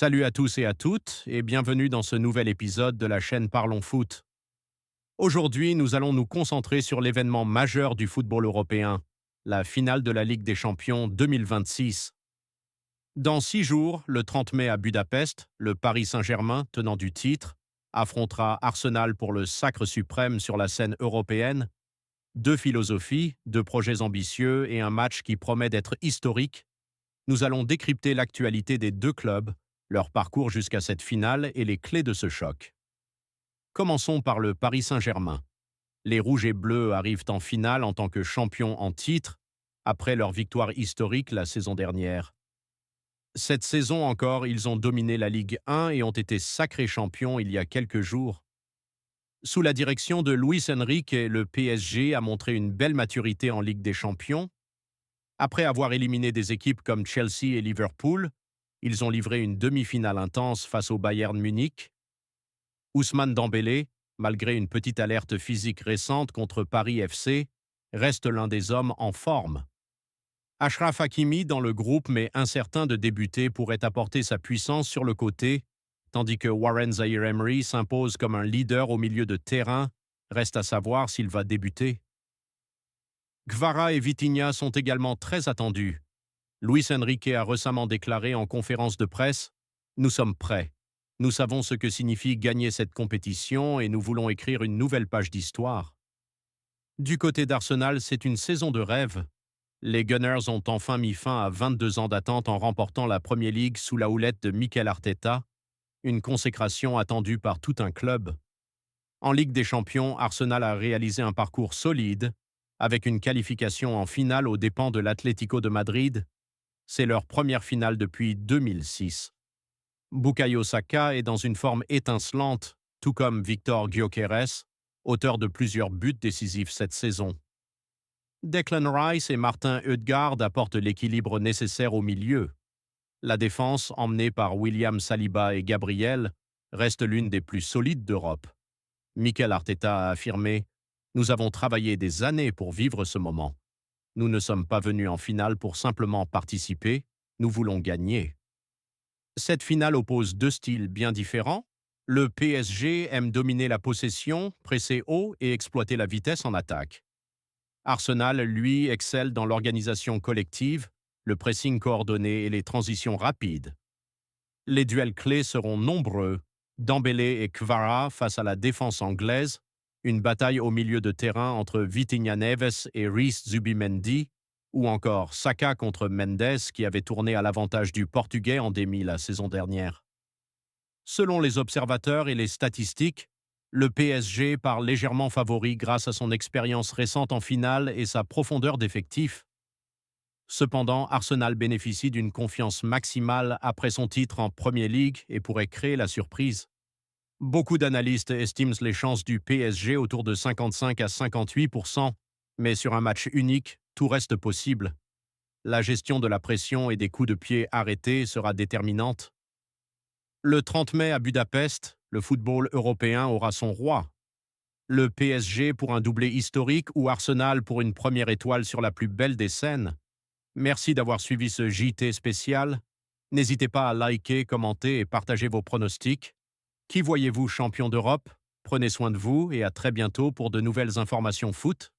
Salut à tous et à toutes, et bienvenue dans ce nouvel épisode de la chaîne Parlons Foot. Aujourd'hui, nous allons nous concentrer sur l'événement majeur du football européen, la finale de la Ligue des Champions 2026. Dans 6 jours, le 30 mai à Budapest, le Paris Saint-Germain, tenant du titre, affrontera Arsenal pour le sacre suprême sur la scène européenne. Deux philosophies, deux projets ambitieux et un match qui promet d'être historique. Nous allons décrypter l'actualité des deux clubs, leur parcours jusqu'à cette finale et les clés de ce choc. Commençons par le Paris Saint-Germain. Les Rouges et Bleus arrivent en finale en tant que champions en titre, après leur victoire historique la saison dernière. Cette saison encore, ils ont dominé la Ligue 1 et ont été sacrés champions il y a quelques jours. Sous la direction de Luis Enrique, le PSG a montré une belle maturité en Ligue des Champions. Après avoir éliminé des équipes comme Chelsea et Liverpool, ils ont livré une demi-finale intense face au Bayern Munich. Ousmane Dembélé, malgré une petite alerte physique récente contre Paris FC, reste l'un des hommes en forme. Achraf Hakimi, dans le groupe mais incertain de débuter, pourrait apporter sa puissance sur le côté, tandis que Warren Zaïre-Emery s'impose comme un leader au milieu de terrain. Reste à savoir s'il va débuter. Kvara et Vitinha sont également très attendus. Luis Enrique a récemment déclaré en conférence de presse « Nous sommes prêts. Nous savons ce que signifie gagner cette compétition et nous voulons écrire une nouvelle page d'histoire. » Du côté d'Arsenal, c'est une saison de rêve. Les Gunners ont enfin mis fin à 22 ans d'attente en remportant la Premier League sous la houlette de Mikel Arteta, une consécration attendue par tout un club. En Ligue des Champions, Arsenal a réalisé un parcours solide, avec une qualification en finale aux dépens de l'Atlético de Madrid. C'est leur première finale depuis 2006. Bukayo Saka est dans une forme étincelante, tout comme Victor Gyökeres, auteur de plusieurs buts décisifs cette saison. Declan Rice et Martin Ødegaard apportent l'équilibre nécessaire au milieu. La défense, emmenée par William Saliba et Gabriel, reste l'une des plus solides d'Europe. Mikel Arteta a affirmé « Nous avons travaillé des années pour vivre ce moment. Nous ne sommes pas venus en finale pour simplement participer, nous voulons gagner. » Cette finale oppose deux styles bien différents. Le PSG aime dominer la possession, presser haut et exploiter la vitesse en attaque. Arsenal, lui, excelle dans l'organisation collective, le pressing coordonné et les transitions rapides. Les duels clés seront nombreux. Dembélé et Kvara face à la défense anglaise, une bataille au milieu de terrain entre Vitinha Neves et Reece Zubimendi, ou encore Saka contre Mendes qui avait tourné à l'avantage du Portugais en demi la saison dernière. Selon les observateurs et les statistiques, le PSG part légèrement favori grâce à son expérience récente en finale et sa profondeur d'effectif. Cependant, Arsenal bénéficie d'une confiance maximale après son titre en Premier League et pourrait créer la surprise. Beaucoup d'analystes estiment les chances du PSG autour de 55 à 58%, mais sur un match unique, tout reste possible. La gestion de la pression et des coups de pied arrêtés sera déterminante. Le 30 mai à Budapest, le football européen aura son roi. Le PSG pour un doublé historique ou Arsenal pour une première étoile sur la plus belle des scènes. Merci d'avoir suivi ce JT spécial. N'hésitez pas à liker, commenter et partager vos pronostics. Qui voyez-vous champion d'Europe? Prenez soin de vous et à très bientôt pour de nouvelles informations foot.